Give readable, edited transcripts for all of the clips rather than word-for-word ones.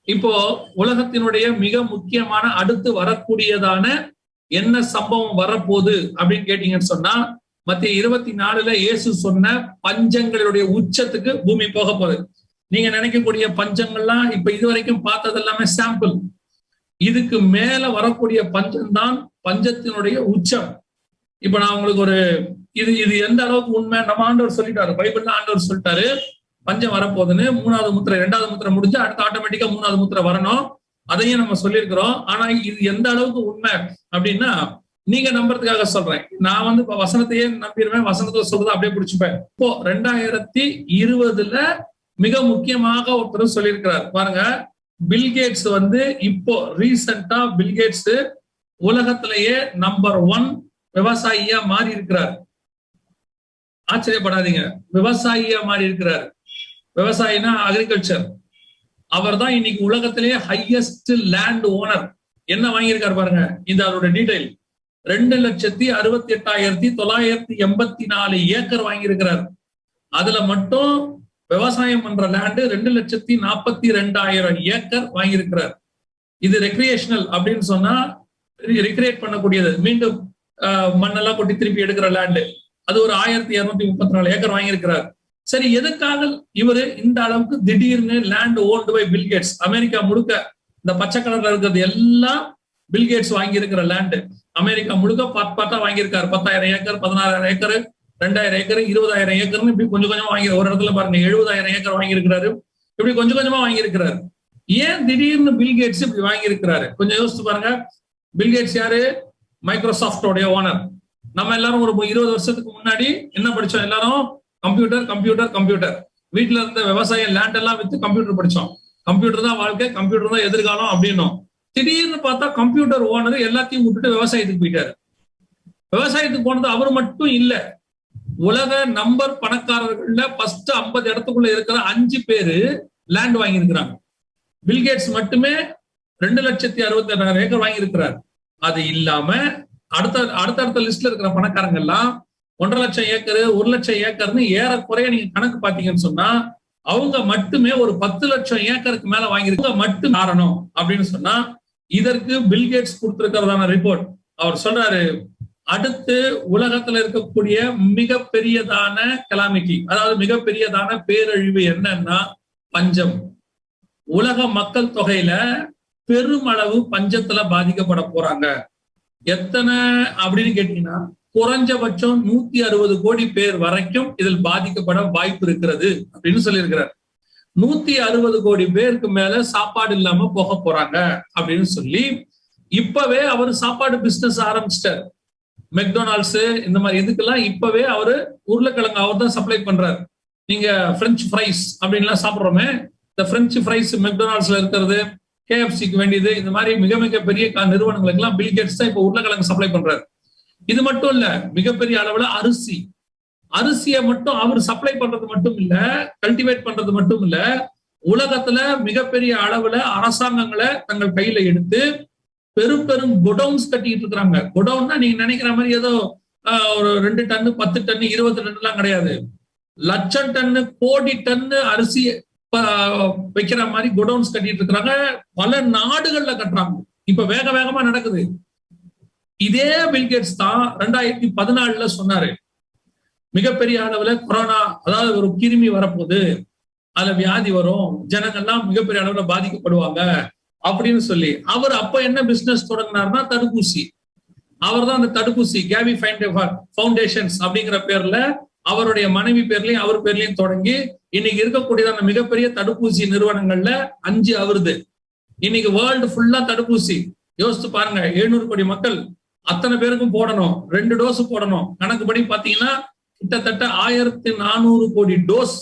இப்போ உலகத்தினுடைய மிக முக்கியமான அடுத்து வரக்கூடியதான என்ன சம்பவம் வரப்போகுது அப்படின்னு கேட்டீங்கன்னு சொன்னா, மத்திய 24 இயேசு சொன்ன பஞ்சங்களுடைய உச்சத்துக்கு பூமி போக போகுது. நீங்க நினைக்கக்கூடிய பஞ்சங்கள்லாம் இப்ப இதுவரைக்கும் பார்த்தது எல்லாமே சாம்பிள். இதுக்கு மேல வரக்கூடிய பஞ்சம் தான் பஞ்சத்தினுடைய உச்சம். இப்ப நான் உங்களுக்கு ஒரு இது எந்த அளவுக்கு உண்மை, நம்ம ஆண்டவர் சொல்லிட்டாரு, பைபிள்ல ஆண்டவர் சொல்லிட்டாரு பஞ்சம் வரப்போகுதுன்னு. 3வது முத்திரை 2வது முத்திரை முடிஞ்சு அடுத்து ஆட்டோமேட்டிக்கா 3வது முத்திரை வரணும். அதையும் நம்ம சொல்லியிருக்கிறோம். ஆனா இது எந்த அளவுக்கு உண்மை அப்படின்னா, நீங்க நம்புறதுக்காக சொல்றேன். நான் இப்ப வசனத்தையே நம்பிடுவேன், வசனத்தை சொல்றதை அப்படியே பிடிச்சுப்பேன். இப்போ 2020 மிக முக்கியமாக ஒருத்தர் சொல்லியிருக்கிறார் பாருங்க. பில்கேட்ஸ் இப்போ ரீசெண்டா பில்கேட்ஸ் உலகத்திலேயே நம்பர் 1 விவசாயியா மாறி இருக்கிறார். ஆச்சரியப்படாதீங்க, விவசாயியா மாறி இருக்கிறார். விவசாயினா அக்ரிகல்ச்சர். அவர் தான் இன்னைக்கு உலகத்திலேயே ஹையஸ்ட் லேண்ட் ஓனர். என்ன வாங்கியிருக்காரு பாருங்க, இந்த அதோட டீடைல். 2,68,984 ஏக்கர் வாங்கியிருக்கிறார். அதுல மட்டும் விவசாயம் பண்ற லேண்டு 2,42,000 ஏக்கர் வாங்கியிருக்கிறார். இது ரெக்ரியேஷனல் அப்படின்னு சொன்னா ரெக்ரியேட் பண்ணக்கூடியது, மீண்டும் மண்ணெல்லாம் கொட்டி திருப்பி எடுக்கிற லேண்டு. அது ஒரு 1,234 ஏக்கர் வாங்கியிருக்கிறார். சரி, எதுக்காக இவரு இந்த அளவுக்கு திடீர்னு land owned by Bill Gates? America முழுக்க இந்த பச்சை கலர்ல இருக்கிறது எல்லாம் பில்கேட்ஸ் வாங்கி இருக்கிற லேண்டு. அமெரிக்கா முழுக்க பார்த்தா வாங்கியிருக்காரு. 10,000 ஏக்கர், 16,000 ஏக்கர், 2,000 ஏக்கர், 20,000 ஏக்கர்னு இப்படி கொஞ்சம் கொஞ்சமா வாங்கி, ஒரு இடத்துல பாருங்க 70,000 ஏக்கர் வாங்கியிருக்கிறாரு. இப்படி கொஞ்சம் கொஞ்சமா வாங்கியிருக்கிறாரு. ஏன் திடீர்னு பில்கேட்ஸ் இப்படி வாங்கியிருக்கிறாரு? கொஞ்சம் யோசிச்சு பாருங்க. பில்கேட்ஸ் யாரு? மைக்ரோசாஃப்டோடைய ஓனர். நம்ம எல்லாரும் ஒரு 20 வருஷத்துக்கு முன்னாடி என்ன படிச்சோம்? எல்லாரும் கம்ப்யூட்டர் கம்ப்யூட்டர் கம்ப்யூட்டர். வீட்டுல இருந்த விவசாயம் லேண்ட் எல்லாம் வித்து கம்ப்யூட்டர் படிச்சோம். கம்ப்யூட்டர் தான் வாழ்க்கை, கம்ப்யூட்டர் தான் எதிர்காலம் அப்படின்னும். திடீர்னு பார்த்தா கம்ப்யூட்டர் ஓனர் எல்லாத்தையும் விட்டுட்டு விவசாயத்துக்கு போயிட்டாரு. விவசாயத்துக்கு போனது அவர் மட்டும் இல்ல, உலக நம்பர் பணக்காரர்கள்ல ஃபர்ஸ்ட் 50 இடத்துக்குள்ள இருக்கிற 5 பேரு லேண்ட் வாங்கியிருக்கிறாங்க. பில்கேட்ஸ் மட்டுமே 2,68,000 ஏக்கர் வாங்கியிருக்கிறார். அது இல்லாம அடுத்த லிஸ்ட்ல இருக்கிற பணக்காரங்க எல்லாம் 1,50,000 ஏக்கர், 1,00,000 ஏக்கர்னு ஏறக்குறைய நீங்க கணக்கு பாத்தீங்கன்னு சொன்னா அவங்க மட்டுமே ஒரு 10,00,000 ஏக்கருக்கு மேல வாங்கியிருக்க மட்டும் காரணம் அப்படின்னு சொன்னா, இதற்கு பில்கேட்ஸ் கொடுத்திருக்கிறதான ரிப்போர்ட். அவர் சொல்றாரு, அடுத்து உலகத்துல இருக்கக்கூடிய மிகப்பெரியதான கலாமிட்டி, அதாவது மிகப்பெரியதான பேரழிவு என்னன்னா பஞ்சம். உலக மக்கள் தொகையில பெருமளவு பஞ்சத்துல பாதிக்கப்பட போறாங்க. எத்தனை அப்படின்னு கேட்டீங்கன்னா, குறைஞ்சபட்சம் 160 கோடி பேர் வரைக்கும் இதில் பாதிக்கப்பட வாய்ப்பு இருக்கிறது அப்படின்னு சொல்லியிருக்கிறார். 160 கோடி பேருக்கு மேல சாப்பாடு இல்லாம போக போறாங்க அப்படின்னு சொல்லி இப்பவே அவர் சாப்பாடு பிசினஸ் ஆரம்பிச்சிட்டார். மெக்டொனால்ட்ஸ் இந்த மாதிரி இதுக்கெல்லாம் இப்பவே அவரு உருளைக்கிழங்கு அவர் தான் சப்ளை பண்றாரு. நீங்க பிரெஞ்சு ஃப்ரைஸ் அப்படின்லாம் சாப்பிட்றோமே, இந்த பிரெஞ்சு ஃப்ரைஸ் மெக்டொனால்ட்ஸ்ல இருக்கிறது, KFCக்கு வேண்டியது, இந்த மாதிரி மிக மிக பெரிய நிறுவனங்களுக்கு எல்லாம் பில்கேட்ஸ் தான் இப்ப உருளைக்கிழங்கு சப்ளை பண்றாரு. இது மட்டும் இல்ல, மிகப்பெரிய அளவுல அரிசியை மட்டும் அவர் சப்ளை பண்றது மட்டும் இல்ல, கல்டிவேட் பண்றது மட்டும் இல்ல, உலகத்துல மிகப்பெரிய அளவுல அரசாங்கங்களை தங்கள் கையில எடுத்து பெரும் பெரும் குடவுன்ஸ் கட்டிட்டு இருக்கிறாங்க. குடவுன்னா நீங்க நினைக்கிற மாதிரி ஏதோ ஒரு 2 டன்னு 10 டன்னு 20 டன் எல்லாம் கிடையாது. லட்சம் டன்னு கோடி டன்னு அரிசி வைக்கிற மாதிரி குடவுன்ஸ் கட்டிட்டு இருக்கிறாங்க. பல நாடுகள்ல கட்டுறாங்க. இப்ப வேக வேகமா நடக்குது. இதே பில்கேட்ஸ் தான் 2014 சொன்னாரு, மிகப்பெரிய அளவுல கொரோனா, அதாவது ஒரு கிருமி வரப்போகுது, அதுல வியாதி வரும், ஜனங்கள்லாம் மிகப்பெரிய அளவுல பாதிக்கப்படுவாங்க அப்படின்னு சொல்லி அவர் அப்ப என்ன பிசினஸ் தொடங்கினார்னா தடுப்பூசி. அவர் தான் அந்த தடுப்பூசி கேவி ஃபவுண்டேஷன்ஸ் அப்படிங்கிற பேர்ல அவருடைய மனைவி பேர்லயும் அவர் பேர்லயும் தொடங்கி இன்னைக்கு இருக்கக்கூடியதான மிகப்பெரிய தடுப்பூசி நிறுவனங்கள்ல 5 அவருது. இன்னைக்கு வேர்ல்டு ஃபுல்லா தடுப்பூசி. யோசித்து பாருங்க, 700 கோடி மக்கள், அத்தனை பேருக்கும் போடணும், 2 டோஸ் போடணும். கணக்குப்படி பாத்தீங்கன்னா கிட்டத்தட்ட 1,400 கோடி டோஸ்.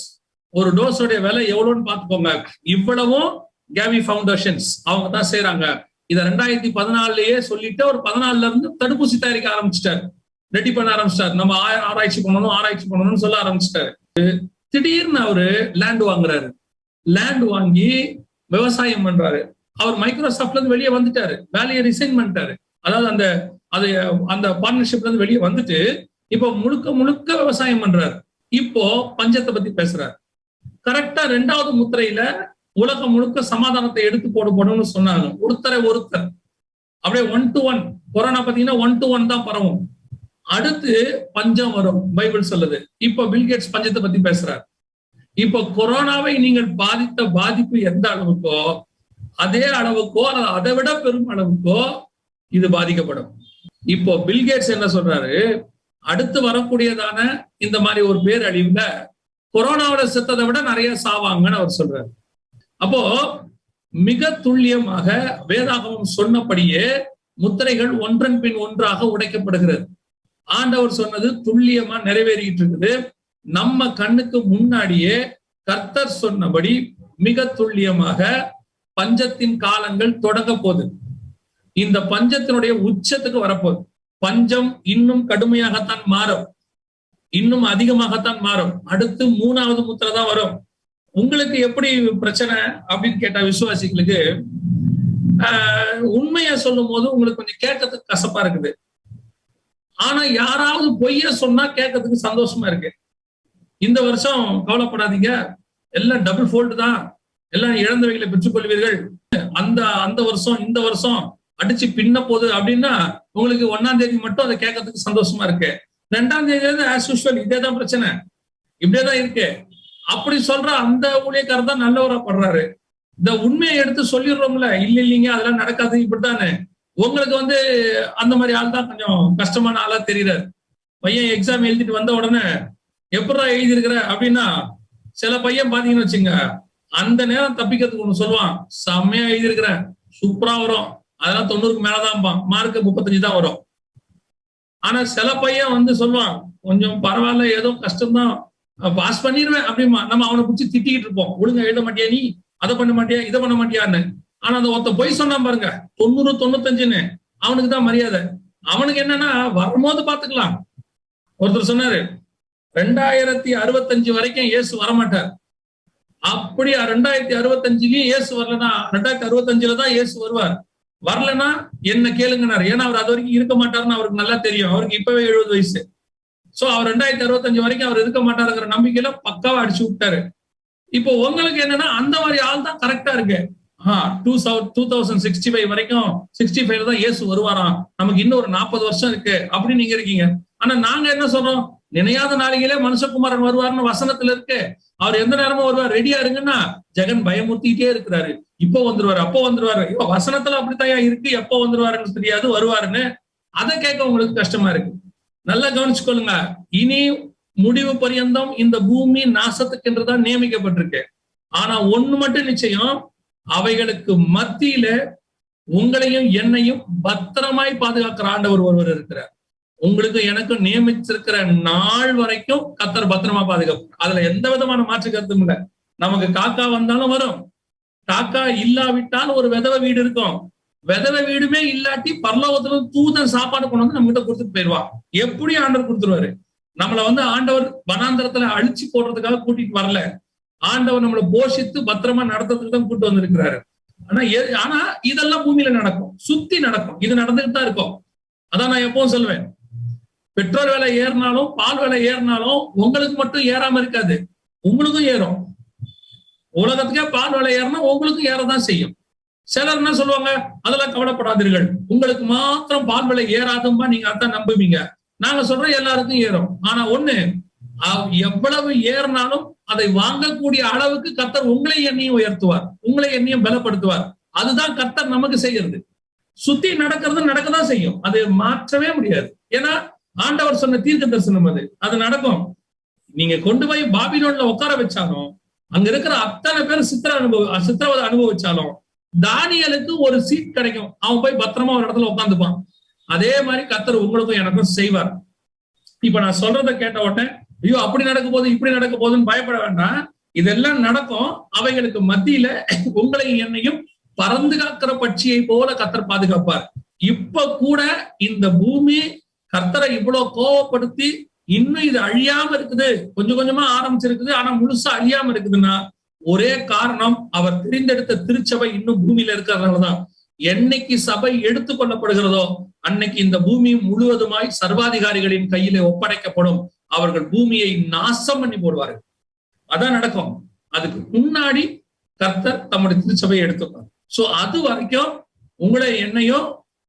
ஒரு டோஸோடைய விலை எவ்வளவுன்னு பாத்துக்கோங்க. இவ்வளவும் கேவி ஃபவுண்டேஷன்ஸ் அவங்க தான் செய்யறாங்க. இதை 2014 சொல்லிட்டு ஒரு 14 இருந்து தடுப்பூசி தயாரிக்க ஆரம்பிச்சிட்டாரு, ரெடி பண்ண ஆரம்பிச்சிட்டாரு. நம்ம ஆராய்ச்சி பண்ணணும்னு சொல்ல ஆரம்பிச்சிட்டாரு. திடீர்னு அவரு லேண்ட் வாங்குறாரு. லேண்ட் வாங்கி விவசாயம் பண்றாரு. அவர் மைக்ரோசாஃப்ட்ல இருந்து வெளியே வந்துட்டாரு, வேலையை ரிசைன் பண்ணிட்டாரு. அதாவது அந்த பார்ட்னர்ஷிப்ல இருந்து வெளியே வந்துட்டு இப்போ முழுக்க முழுக்க விவசாயம் பண்றாரு. இப்போ பஞ்சத்தை பத்தி பேசுறாரு. கரெக்டா 2வது முத்திரையில உலகம் முழுக்க சமாதானத்தை எடுத்து போடும்னு சொன்னாங்க. ஒருத்தர் அப்படியே 1 to 1 கொரோனா பாத்தீங்கன்னா 1 to 1 தான் பரவும். அடுத்து பஞ்சம் வரும் பைபிள் சொல்லுது. இப்ப பில்கேட்ஸ் பஞ்சத்தை பத்தி பேசுறாரு. இப்ப கொரோனாவை நீங்கள் பாதித்த பாதிப்பு எந்த அளவுக்கோ அதே அளவுக்கோ அல்லது அதை விட பெரும் அளவுக்கோ இது பாதிக்கப்படும். இப்போ பில்கேட்ஸ் என்ன சொல்றாரு, அடுத்து வரக்கூடியதான இந்த மாதிரி ஒரு பேரழிவுல கொரோனாவோட செத்ததை விட நிறைய சாவாங்கன்னு அவர் சொல்றாரு. அப்போ மிக துல்லியமாக வேதாகமம் சொன்னபடியே முத்திரைகள் ஒன்றன் பின் ஒன்றாக உடைக்கப்படுகிறது. ஆண்டவர் சொன்னது துல்லியமா நிறைவேறிட்டு இருக்குது. நம்ம கண்ணுக்கு முன்னாடியே கர்த்தர் சொன்னபடி மிக துல்லியமாக பஞ்சத்தின் காலங்கள் தொடங்க போகுது. இந்த பஞ்சத்தினுடைய உச்சத்துக்கு வரப்போகுது. பஞ்சம் இன்னும் கடுமையாகத்தான் மாறும், இன்னும் அதிகமாகத்தான் மாறும். அடுத்து 3வது முத்திரை தான் வரும். உங்களுக்கு எப்படி பிரச்சனை அப்படின்னு கேட்டா, விசுவாசிகளுக்கு உண்மையை சொல்லும் போது உங்களுக்கு கொஞ்சம் கேட்கறதுக்கு கசப்பா இருக்குது. ஆனா யாராவது பொய்ய சொன்னா கேட்கறதுக்கு சந்தோஷமா இருக்கு. இந்த வருஷம் கவலைப்படாதீங்க, எல்லாம் டபுள் ஃபோல்டு தான், எல்லாம் இழந்தவைகளை பெற்றுக்கொள்வீர்கள், அந்த வருஷம் இந்த வருஷம் அடிச்சு பின்ன போகுது அப்படின்னா உங்களுக்கு 1ஆம் தேதி மட்டும் அதை கேட்கறதுக்கு சந்தோஷமா இருக்கு. 2ஆம் தேதி ஆஸ் யூஷுவல் இதேதான் பிரச்சனை, இப்படியேதான் இருக்கு அப்படி சொல்ற அந்த ஊழியக்காரர் தான் நல்லவரா படுறாரு. இந்த உண்மையை எடுத்து சொல்லிடுறோம்ல, இல்லைங்க அதெல்லாம் நடக்காது இப்படித்தானே, உங்களுக்கு அந்த மாதிரி ஆள் தான் கொஞ்சம் கஷ்டமான ஆளா தெரியுறாரு. பையன் எக்ஸாம் எழுதிட்டு வந்த உடனே எப்படா எழுதியிருக்கிற அப்படின்னா, சில பையன் பாத்தீங்கன்னு வச்சுங்க, அந்த நேரம் தப்பிக்கிறதுக்கு ஒண்ணு சொல்லுவான், செம்மையா எழுதியிருக்கிறேன் சூப்பரா வரும், அதெல்லாம் 90க்கு மேலதான் மார்க் 35 தான் வரும். ஆனா சில பையன் சொல்லுவான், கொஞ்சம் பரவாயில்ல ஏதோ கஷ்டம்தான் பாஸ் பண்ணிடுவேன் அப்படிமா. நம்ம அவனை பிடிச்சி திட்டிக்கிட்டு இருப்போம், ஒழுங்கா எழுத மாட்டியா நீ, அதை பண்ண மாட்டியா இதை பண்ண மாட்டியான்னு. ஆனா அந்த ஒருத்த பொய் சொன்னா பாருங்க 90 95ன்னு, அவனுக்கு தான் மரியாதை. அவனுக்கு என்னன்னா வரும்போது பாத்துக்கலாம். ஒருத்தர் சொன்னாரு 2065 வரைக்கும் இயேசு வரமாட்டார். அப்படி 2065லயும் இயேசு வரலன்னா 2065 தான் இயேசு வருவார். வரலன்னா என்ன கேளுங்கனாரு. ஏன்னா அவர் அது வரைக்கும் இருக்க மாட்டாருன்னு அவருக்கு நல்லா தெரியும். அவருக்கு இப்பவே 70 வயசு. சோ அவர் 2065 வரைக்கும் அவர் இருக்க மாட்டாருங்கிற நம்பிக்கையில பக்காவா அடிச்சு விட்டாரு. இப்போ உங்களுக்கு என்னன்னா அந்த மாதிரி ஆள் தான் கரெக்டா இருக்கு. 2065 வரைக்கும் 65 தான் இயேசு வருவாராம், நமக்கு இன்னும் ஒரு 40 வருஷம் இருக்கு அப்படின்னு நீங்க இருக்கீங்க. ஆனா நாங்க என்ன சொல்றோம், நினையாத நாளிகளே மனுஷகுமாரன் வருவார்னு வசனத்துல இருக்கு. அவர் எந்த நேரமும் வருவார், ரெடியா இருங்கன்னா. ஜெகன் பயமுறுத்திட்டே இருக்கிறாரு, இப்போ வந்துருவாரு அப்போ வந்துருவாரு. இப்போ வசனத்துல அப்படித்தான் இருக்கு, எப்போ வந்துருவாருன்னு தெரியாது, வருவாருன்னு. அதை கேட்க உங்களுக்கு கஷ்டமா இருக்கு. நல்லா கவனிச்சுக்கொள்ளுங்க, இனி முடிவு பரியந்தம் இந்த பூமி நாசத்துக்கு என்றுதான் நியமிக்கப்பட்டிருக்கு. ஆனா ஒண்ணு மட்டும் நிச்சயம், அவைகளுக்கு மத்தியில உங்களையும் என்னையும் பத்திரமாய் பாதுகாக்கிற ஆண்டவர் ஒருவர் இருக்கிறார். உங்களுக்கு எனக்கும் நியமிச்சிருக்கிற நாள் வரைக்கும் கர்த்தர் பத்திரமா பாதுகாப்பு. அதுல எந்த விதமான மாற்று கருத்தும் இல்லை. நமக்கு காக்கா வந்தாலும் வரும், காக்கா இல்லாவிட்டால் ஒரு விதவை வீடு இருக்கும். விதவை வீடுமே இல்லாட்டி பரலோகத்துல தூதன் சாப்பாடு கொண்டு நம்ம கிட்ட கொடுத்துட்டு போயிடுவா. எப்படி ஆண்டவர் கொடுத்துருவாரு. நம்மள ஆண்டவர் வனாந்தரத்துல அழிச்சு போடுறதுக்காக கூட்டிட்டு வரல. ஆண்டவர் நம்மளை போஷித்து பத்திரமா நடத்துறதுக்கு தான் கூட்டு வந்திருக்கிறாரு. ஆனா இதெல்லாம் பூமியில நடக்கும், சுத்தி நடக்கும், இது நடந்துகிட்டு தான் இருக்கும். அதான் நான் எப்பவும் சொல்லுவேன், பெட்ரோல் விலை ஏறினாலும் பால் விலை ஏறினாலும் உங்களுக்கு மட்டும் ஏறாம இருக்காது, உங்களுக்கும் ஏறும். உலகத்துக்கே பால் விலை ஏறினா உங்களுக்கும் ஏறதான் செய்யும். சிலர் என்ன சொல்லுவாங்க, அதெல்லாம் கவலைப்படாதீர்கள், உங்களுக்கு மாத்திரம் பால் விலை ஏறாதும்பா, நீங்க அதான் நம்புவீங்க. நாங்க சொல்றோம் எல்லாருக்கும் ஏறும். ஆனா ஒண்ணு, எவ்வளவு ஏறினாலும் அதை வாங்கக்கூடிய அளவுக்கு கர்த்தர் உங்களை எண்ணியும் உயர்த்துவார், உங்களை எண்ணியும் பலப்படுத்துவார். அதுதான் கர்த்தர் நமக்கு செய்யறது. சுத்தி நடக்கிறது நடக்கதான் செய்யும், அது மாற்றவே முடியாது. ஏன்னா ஆண்டவர் சொன்ன தீர்க்க தரிசனம் அது நடக்கும். நீங்க கொண்டு போய் பாபிலோன்ல உட்கார வச்சாலும், அங்க இருக்கிற அத்தனை பேர் சித்திரவதை அனுபவிச்சாலும் தானியலுக்கு ஒரு சீட் கிடைக்கும், அவன் போய் பத்திரமா ஒரு இடத்துல உட்காந்துப்பான். அதே மாதிரி கர்த்தர் உங்களுக்கும் எனக்கும் செய்வார். இப்ப நான் சொல்றதை கேட்ட உடனே ஐயோ அப்படி நடக்க போகுது இப்படி நடக்க போகுதுன்னு பயப்பட வேண்டாம். இதெல்லாம் நடக்கும். அவைகளுக்கு மத்தியில உங்களையும் என்னையும் பறந்து காக்கிற பட்சியை போல கர்த்தர் பாதுகாப்பார். இப்ப கூட இந்த பூமி கர்த்தரை இவ்வளவு கோவப்படுத்தி இன்னும் இது அழியாம இருக்குது, கொஞ்சம் கொஞ்சமா ஆரம்பிச்சிருக்குது, ஆனா முழுசா அழியாம இருக்குதுன்னா ஒரே காரணம், அவர் தெரிந்தெடுத்த திருச்சபை இன்னும் பூமியில இருக்கிறதுனாலதான். என்னைக்கு சபை எடுத்துக்கொள்ளப்படுகிறதோ அன்னைக்கு இந்த பூமி முழுவதுமாய் சர்வாதிகாரிகளின் கையிலே ஒப்படைக்கப்படும். அவர்கள் பூமியை நாசம் பண்ணி போடுவார்கள். அதான் நடக்கும். அதுக்கு முன்னாடி கர்த்தர் தம்முடைய திருச்சபையை எடுத்துப்பார். சோ அது வரைக்கும் உங்களை என்னையும்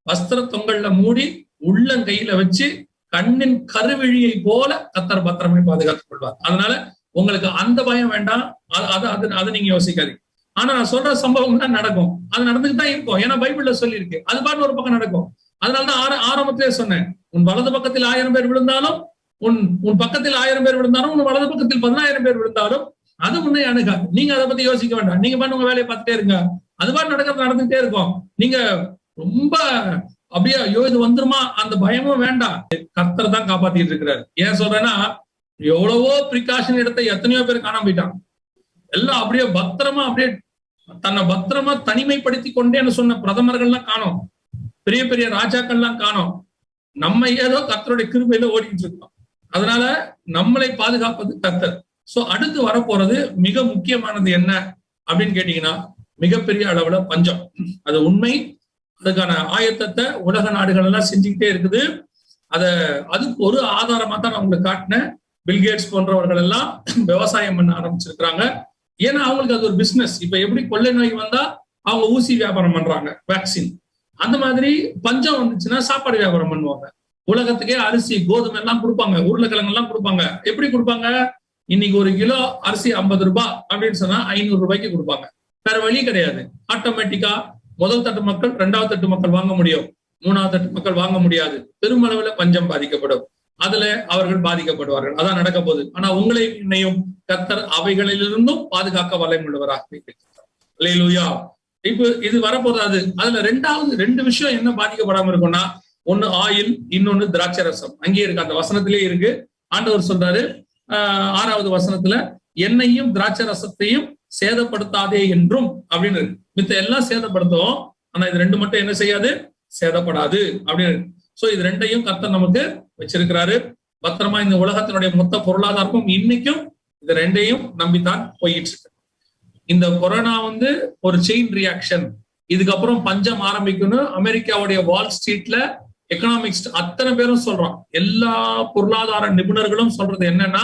வஸ்திர தொங்கல்ல மூடி உள்ளங்கையில வச்சு கண்ணின் கருவிழியை போல கர்த்தர் பத்திரமை பாதுகாத்துக் கொள்வார். அதனால உங்களுக்கு அந்த பயம் வேண்டாம், அது நீங்க யோசிக்காதீங்க. ஆனா நான் சொல்ற சம்பவம் தான் நடக்கும், அது நடந்துட்டு தான் இருக்கும். ஏன்னா பைபிள்ல சொல்லி இருக்கு, அது பாட்டு ஒரு பக்கம் நடக்கும். அதனாலதான் ஆரம்பத்திலே சொன்னேன், உன் வலது பக்கத்தில் 1000 பேர் விழுந்தாலும், உன் பக்கத்தில் 1000 பேர் விழுந்தாலும், உன் வலது பக்கத்தில் 10,000 பேர் விழுந்தாலும் அது முன்னே அணுகாது. நீங்க அதை பத்தி யோசிக்க வேண்டாம். நீங்க பண்ண உங்க வேலையை பார்த்துட்டே இருங்க, அது பாட்டு நடந்துட்டே இருக்கும். நீங்க ரொம்ப அப்படியே ஐயோ இது வந்துருமா அந்த பயமும் வேண்டாம். கர்த்தர் தான் காப்பாத்திட்டு இருக்கிறாரு. ஏன் சொல்றேன்னா, எவ்வளவோ பிரிகாஷன் எடுத்த எத்தனையோ பேர் காணாம போயிட்டாங்க. எல்லாம் அப்படியே பத்திரமா, அப்படியே தன்னை பத்திரமா தனிமைப்படுத்தி கொண்டேன்னு சொன்ன பிரதமர்கள்லாம் காணோம், பெரிய பெரிய ராஜாக்கள்லாம் காணோம். நம்ம ஏதோ கர்த்தருடைய கிருபையில ஓடிட்டு இருக்கோம். அதனால நம்மளை பாதுகாப்பது கர்த்தர். சோ அடுத்து வரப்போறது மிக முக்கியமானது என்ன அப்படின்னு கேட்டீங்கன்னா, மிகப்பெரிய அளவுல பஞ்சம். அது உண்மை. அதுக்கான ஆயத்தத்தை உலக நாடுகள் எல்லாம் செஞ்சுக்கிட்டே இருக்குது. அதுக்கு ஒரு ஆதாரமா தான் நான் உங்களுக்கு காட்டினேன். பில்கேட்ஸ் போன்றவர்கள் எல்லாம் விவசாயம் பண்ண ஆரம்பிச்சிருக்கிறாங்க. ஏன்னா அவங்களுக்கு அது ஒரு பிசினஸ். இப்ப எப்படி கொள்ளை நோய் வந்தா அவங்க ஊசி வியாபாரம் பண்றாங்க, வேக்சின். அந்த மாதிரி பஞ்சம் வந்துச்சுன்னா சாப்பாடு வியாபாரம் பண்ணுவாங்க. உலகத்துக்கே அரிசி கோதுமை எல்லாம் கொடுப்பாங்க, உருளைக்கிழங்கு எல்லாம் கொடுப்பாங்க. எப்படி கொடுப்பாங்க? இன்னைக்கு ஒரு கிலோ அரிசி 50 ரூபாய் அப்படின்னு சொன்னா 500 ரூபாய்க்கு கொடுப்பாங்க. வேற வழி கிடையாது. ஆட்டோமேட்டிக்கா முதல் தட்டு மக்கள் 2வது தட்டு மக்கள் வாங்க முடியும், 3வது தட்டு மக்கள் வாங்க முடியாது. பெருமளவுல பஞ்சம் பாதிக்கப்படும். அதுல அவர்கள் பாதிக்கப்படுவார்கள். அதான் நடக்க போகுது. ஆனா உங்களை என்னையும் கர்த்தர் அவைகளிலிருந்தும் பாதுகாக்க வல்லமையுள்ளவராக இருக்கிறார். அல்லேலூயா. இப்ப இது வரப்போதாது. அதுல 2 விஷயம் என்ன பாதிக்கப்படாம இருக்கும்னா, ஒண்ணு ஆயில், இன்னொன்னு திராட்சை ரசம். அங்கேயே இருக்கு, அந்த வசனத்திலே இருக்கு. ஆண்டவர் சொல்றாரு 6வது வசனத்துல, எண்ணெயும் திராட்சை ரசத்தையும் சேதப்படுத்தாதே என்றும் அப்படின்னு இருக்கு. மித்த எல்லாம் சேதப்படுத்தும், ஆனா இது 2 மட்டும் என்ன செய்யாது? சேதப்படாது அப்படின்னு இருக்கு. சோ இது 2ஐயும் கர்த்தர் நமக்கு வச்சிருக்கிறாரு. பத்திரமா இந்த உலகத்தினுடைய மொத்த பொருளாதாரமும் இன்னைக்கும் இது 2ஐயும் நம்பித்தான் போயிட்டு இருக்கு. இந்த கொரோனா ஒரு செயின் ரியாக்ஷன். இதுக்கப்புறம் பஞ்சம் ஆரம்பிக்கணும். அமெரிக்காவுடைய வால் ஸ்ட்ரீட்ல எக்கனாமிக்ஸ் அத்தனை பேரும் சொல்றான். எல்லா பொருளாதார நிபுணர்களும் சொல்றது என்னன்னா,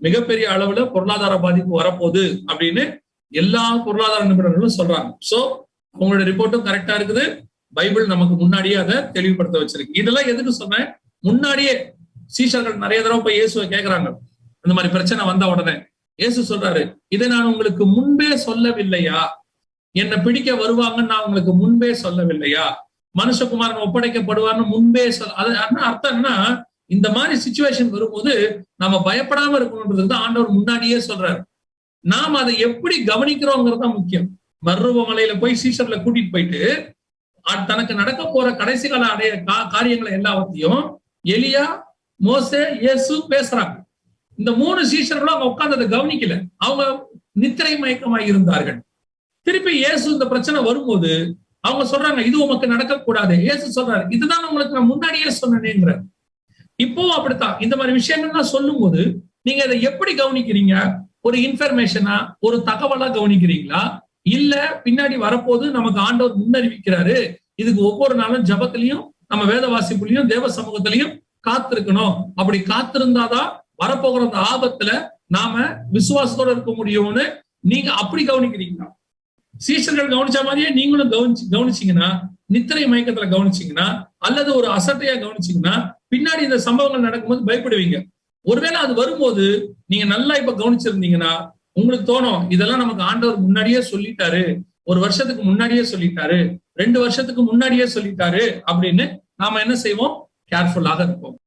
மிகப்பெரிய அளவுல பொருளாதார பாதிப்பு வரப்போகுது அப்படின்னு எல்லா பொருளாதார நிபுணர்களும் சொல்றாங்க. சோ அவங்களோட ரிப்போர்ட்டும் கரெக்டா இருக்குது. பைபிள் நமக்கு முன்னாடியே அதை தெளிவுபடுத்த வச்சிருக்கு. இதெல்லாம் எதுக்கு சொன்னேன்? முன்னாடியே சீஷர்கள் நிறைய தடவை போய் இயேசுவை கேட்கிறாங்க, இந்த மாதிரி பிரச்சனை வந்த உடனே இயேசு சொல்றாரு, இதை நான் உங்களுக்கு முன்பே சொல்லவில்லையா? என்னை பிடிக்க வருவாங்கன்னு நான் உங்களுக்கு முன்பே சொல்லவில்லையா? மனுஷகுமாரன் ஒப்படைக்கப்படுவார்னு முன்பே அது அர்த்தம் என்ன? இந்த மாதிரி சிச்சுவேஷன் வரும்போது நம்ம பயப்படாம இருக்கணும்ன்றது தான் ஆண்டவர் முன்னாடியே சொல்றாரு. நாம் அதை எப்படி கவனிக்கிறோங்கிறது தான் முக்கியம். மருவமலையில போய் சீஷர்ல கூட்டிட்டு போயிட்டு தனக்கு நடக்க போற கடைசி கால காரியங்களை எல்லாவற்றையும் எலியா, மோசே, இயேசு பேசுறாங்க. இந்த 3 சீஷர்களும் அவங்க உட்கார்ந்து அதை கவனிக்கல. அவங்க நித்திரை மயக்கமாய் இருந்தார்கள். திருப்பி இயேசு இந்த பிரச்சனை வரும்போது அவங்க சொல்றாங்க, இது உமக்கு நடக்க கூடாது. இயேசு சொல்றாரு, இதுதான் உங்களுக்கு நான் முன்னாடியே சொன்னேங்கிற. இப்போ அப்படித்தான் இந்த மாதிரி விஷயங்கள்லாம் சொல்லும் போது நீங்க அதை எப்படி கவனிக்கிறீங்க? ஒரு இன்ஃபர்மேஷனா, ஒரு தகவலா கவனிக்கிறீங்களா? இல்ல பின்னாடி வரப்போது நமக்கு ஆண்டவர் முன்னறிவிக்கிறாரு, இதுக்கு ஒவ்வொரு நாளும் ஜபத்திலையும் நம்ம வேத வாசிப்புலையும் தேவ சமூகத்திலையும் காத்திருக்கணும். அப்படி காத்திருந்தாதான் வரப்போகிற அந்த ஆபத்துல நாம விசுவாசத்தோட இருக்க முடியும்னு நீங்க அப்படி கவனிக்கிறீங்களா? சீஷர்கள் கவனிச்ச மாதிரியே நீங்களும் கவனிச்சீங்கன்னா, நித்திரை மயக்கத்துல கவனிச்சீங்கன்னா, அல்லது ஒரு அசட்டையா கவனிச்சீங்கன்னா, பின்னாடி இந்த சம்பவங்கள் நடக்கும்போது பயப்படுவீங்க. ஒருவேளை அது வரும்போது நீங்க நல்லா இப்ப கவனிச்சிருந்தீங்கன்னா உங்களுக்கு தோணும், இதெல்லாம் நமக்கு ஆண்டவர் முன்னாடியே சொல்லிட்டாரு, 1 வருஷத்துக்கு முன்னாடியே சொல்லிட்டாரு, 2 வருஷத்துக்கு முன்னாடியே சொல்லிட்டாரு அப்படின்னு நாம என்ன செய்வோம்? கேர்ஃபுல்லாக இருப்போம்.